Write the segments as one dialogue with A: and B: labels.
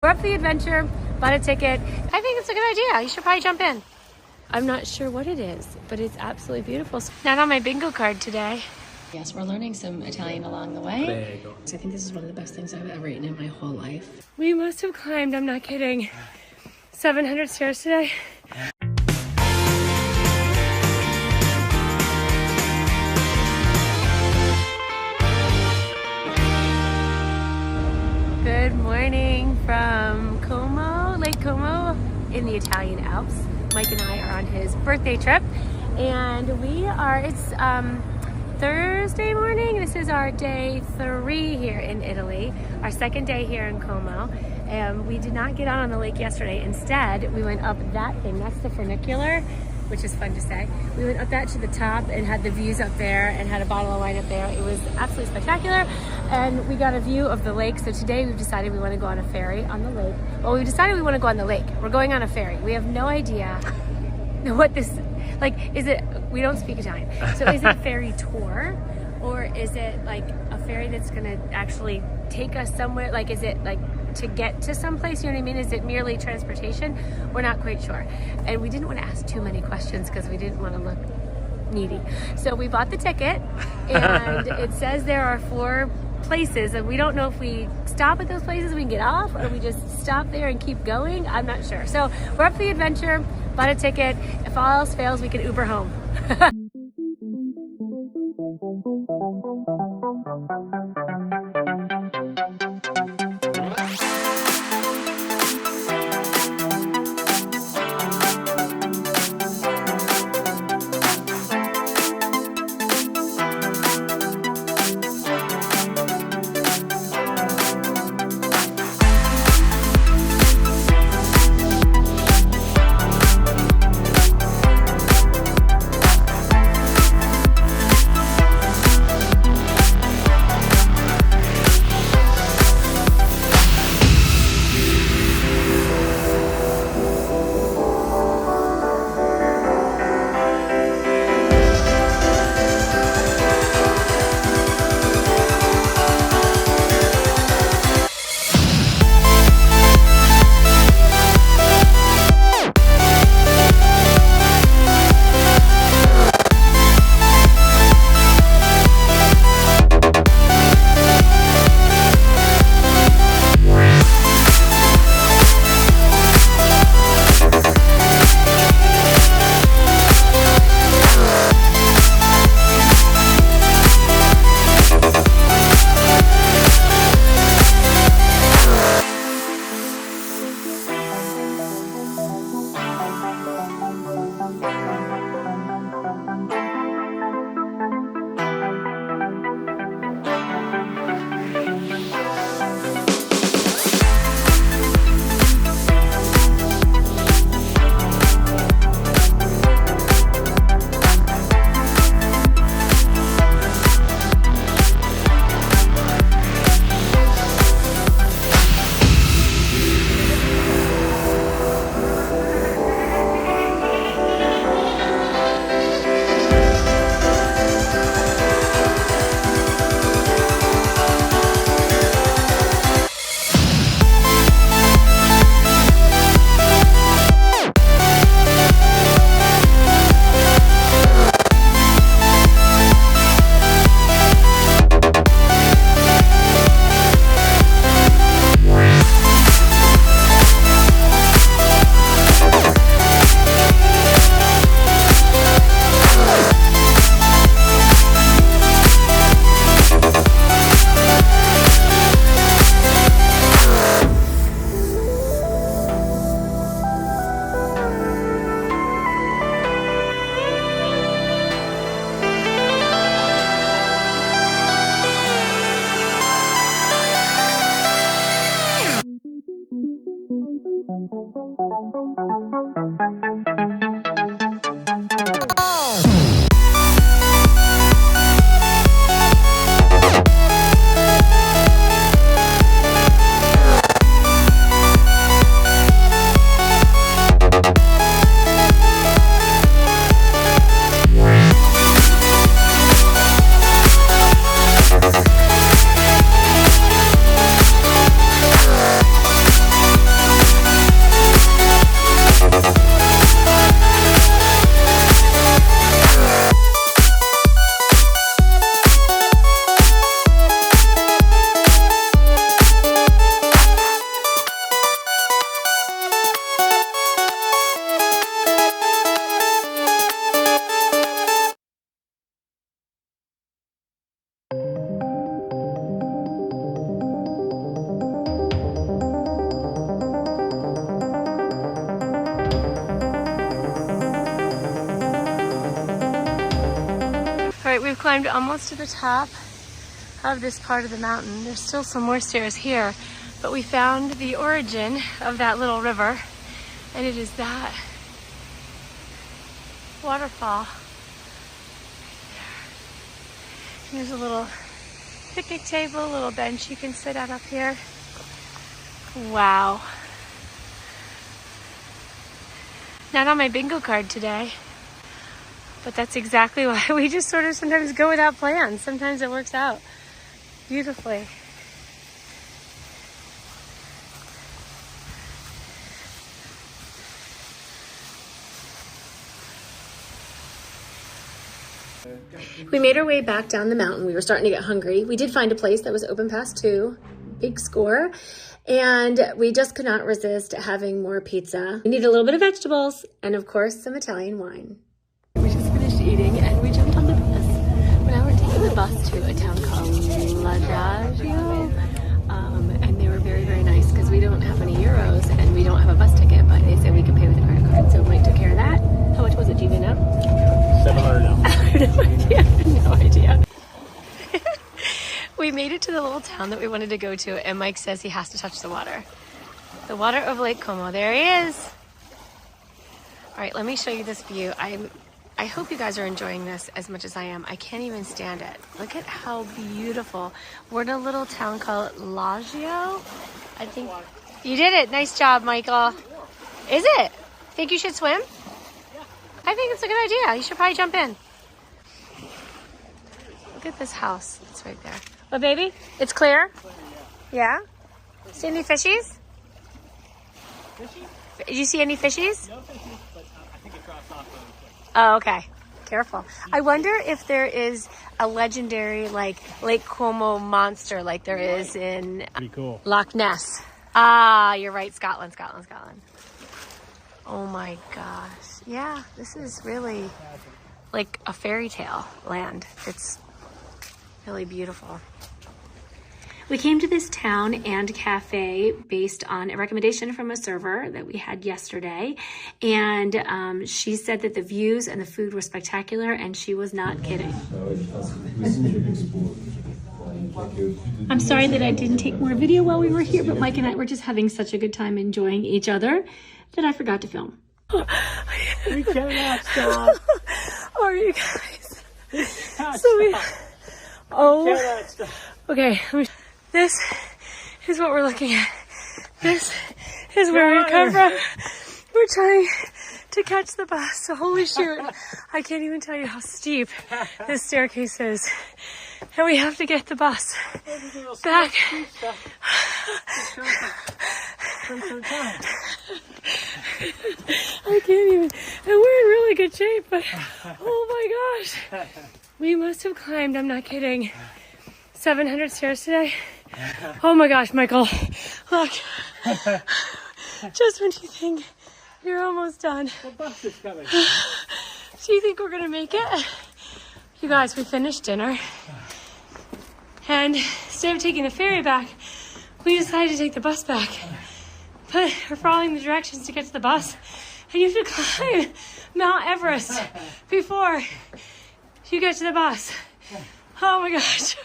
A: We're up for the adventure, bought a ticket. I think it's a good idea. You should probably jump in. I'm not sure what it is, but it's absolutely beautiful. Not on my bingo card today. Yes, we're learning some Italian along the way.
B: There you go.
A: I think this is one of the best things I've ever eaten in my whole life. We must have climbed, I'm not kidding, 700 stairs today. Good morning from Como, Lake Como in the Italian Alps. Mike and I are on his birthday trip, and it's Thursday morning. This is our day 3 here in Italy, our second day here in Como. We did not get out on the lake yesterday. Instead, we went up that thing. That's the funicular, which is fun to say. We went up that to the top and had the views up there and had a bottle of wine up there. It was absolutely spectacular, and we got a view of the lake. So today we've decided we want to go on a ferry on the lake. Well, we decided we want to go on the lake. We're going on a ferry. We have no idea what this, like, is it, we don't speak Italian. So is it a ferry tour, or is it like a ferry that's gonna actually take us somewhere? Like, is it like to get to someplace, you know what I mean? Is it merely transportation? We're not quite sure. And we didn't want to ask too many questions because we didn't want to look needy. So we bought the ticket, and it says there are 4 places, and we don't know if we stop at those places we can get off, or we just stop there and keep going. I'm not sure. So we're up for the adventure, bought a ticket. If all else fails, we can Uber home. climbed almost to the top of this part of the mountain. There's still some more stairs here, but we found the origin of that little river, and it is that waterfall. And there's a little picnic table, a little bench you can sit at up here. Wow. Not on my bingo card today, but that's exactly why we just sort of sometimes go without plans. Sometimes it works out beautifully. We made our way back down the mountain. We were starting to get hungry. We did find a place that was open past 2, big score, and we just could not resist having more pizza. We needed a little bit of vegetables and of course some Italian wine. We just finished eating and we jumped on the bus. Well, now we're taking the bus to a town called Villagerscars, and they were very, very nice because we don't have any euros and we don't have a bus ticket, but they said we could pay with a credit card, so Mike took care of that. How much was it? Do you even know? $700. I have no idea. No idea. We made it to the little town that we wanted to go to, and Mike says he has to touch the water. The water of Lake Como. There he is. All right, let me show you this view. I hope you guys are enjoying this as much as I am. I can't even stand it. Look at how beautiful. We're in a little town called Lagio. I think you did it. Nice job, Michael. Is it? Think you should swim? I think it's a good idea. You should probably jump in. Look at this house. It's right there. Oh, baby? It's clear? Yeah? See any fishies? Did you see any fishies?
B: No fishies, but I think it drops off.
A: Oh, okay. Careful. I wonder if there is a legendary, like, Lake Como monster like there is in
B: Pretty cool.
A: Loch Ness. Ah, you're right. Scotland. Oh my gosh. Yeah, this is really like a fairy tale land. It's really beautiful. We came to this town and cafe based on a recommendation from a server that we had yesterday. And she said that the views and the food were spectacular, and she was not kidding. I'm sorry that I didn't take more video while we were here, but Mike and I were just having such a good time enjoying each other that I forgot to film.
B: We cannot stop.
A: Are you guys? Okay. This is what we're looking at. This is where we come from. We're trying to catch the bus. So holy shoot, I can't even tell you how steep this staircase is. And we have to get the bus back. I can't even. And we're in really good shape, but oh my gosh. We must have climbed, I'm not kidding, 700 stairs today. Oh my gosh, Michael. Look. Just when you think you're almost done.
B: The bus is coming.
A: Do you think we're going to make it? You guys, we finished dinner. And instead of taking the ferry back, we decided to take the bus back. But we're following the directions to get to the bus. And you have to climb Mount Everest before you get to the bus. Oh my gosh.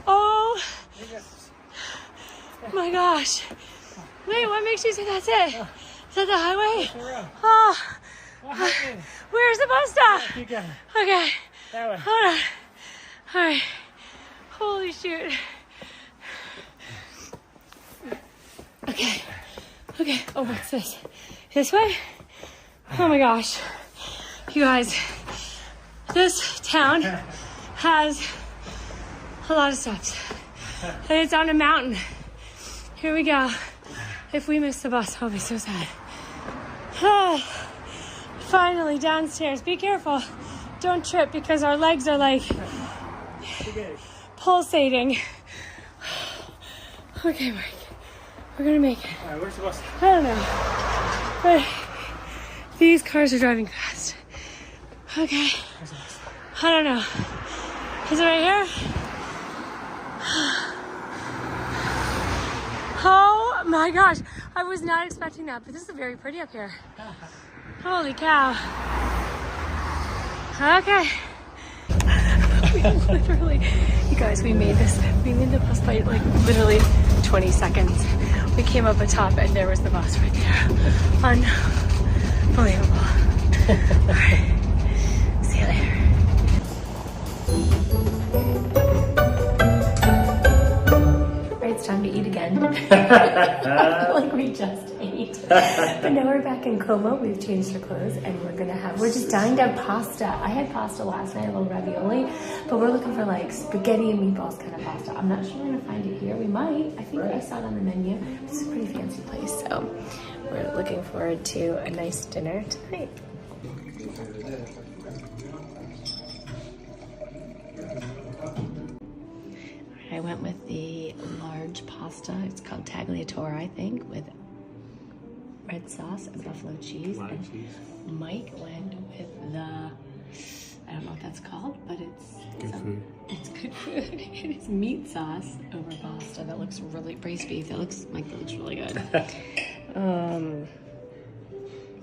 A: Oh my gosh. Wait, what makes you say that's it? Is that the highway? Oh. Where's the bus stop? Okay. Hold on. All right. Holy shoot. Okay. Oh, what's this? This way? Oh my gosh. You guys, this town has a lot of steps. And it's on a mountain. Here we go. If we miss the bus, I'll be so sad. Oh, finally downstairs. Be careful. Don't trip because our legs are like pulsating. Okay, Mike. We're gonna make it.
B: All right, where's the bus?
A: I don't know. But these cars are driving fast. Okay. I don't know. Is it right here? Oh my gosh. I was not expecting that, but this is very pretty up here. Holy cow. Okay. We literally, you guys, we made the bus by like literally 20 seconds. We came up atop and there was the bus right there. Unbelievable. All right. See you later. It's time to eat again. Like we just ate. But now we're back in Como. We've changed our clothes and we're just dying to have pasta. I had pasta last night, a little ravioli, but we're looking for like spaghetti and meatballs kind of pasta. I'm not sure we're gonna find it here. We might. I think I saw it on the menu. It's a pretty fancy place, so we're looking forward to a nice dinner tonight. I went with the large pasta. It's called tagliatore, I think, with red sauce and buffalo cheese. And Mike went with the, I don't know what that's called, but it's good food. It is meat sauce over pasta that looks really, braised beef. That looks really good.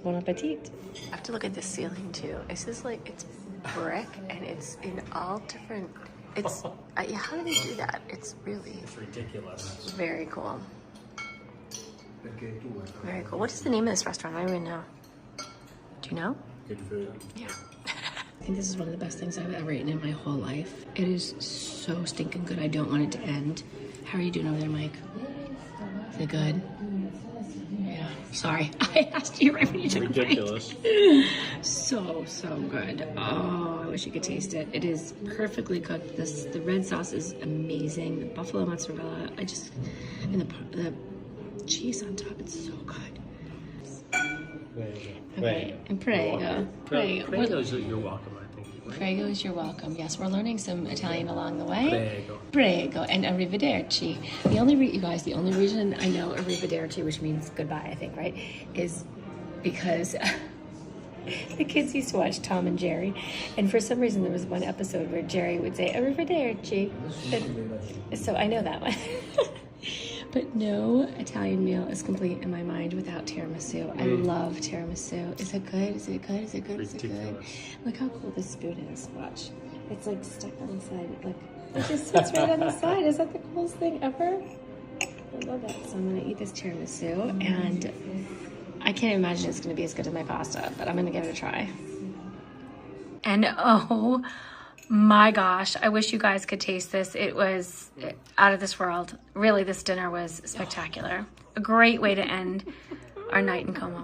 A: Bon appetit. I have to look at the ceiling too. It's just like, it's brick and it's in all different, it's, yeah, how do they do that? It's ridiculous. Very cool. Very cool. What is the name of this restaurant? I don't even know. Do you know?
B: Good food.
A: Yeah. I think this is one of the best things I've ever eaten in my whole life. It is so stinking good. I don't want it to end. How are you doing over there, Mike? Is it good? Yeah. Sorry. I asked you right when you took a bite.
B: Ridiculous.
A: So good. Oh, I wish you could taste it. It is perfectly cooked. The red sauce is amazing. The buffalo mozzarella, and the cheese on top, it's so good. Okay, and prego.
B: Prego is you're welcome, I think.
A: Prego is you're welcome. Yes, we're learning some Italian along the way. Prego and arrivederci. The only reason I know arrivederci, which means goodbye, I think, right, is because the kids used to watch Tom and Jerry, and for some reason there was one episode where Jerry would say arrivederci. So I know that one. But no Italian meal is complete in my mind without tiramisu. I love tiramisu. Is it good? Is it good? Is it good? Is it good? Look how cool this spoon is. Watch. It's like stuck on the side. Look. It just sits right on the side. Is that the coolest thing ever? I love that. So I'm going to eat this tiramisu. And I can't imagine it's going to be as good as my pasta. But I'm going to give it a try. And oh my gosh, I wish you guys could taste this. It was out of this world. Really, this dinner was spectacular. A great way to end our night in Como.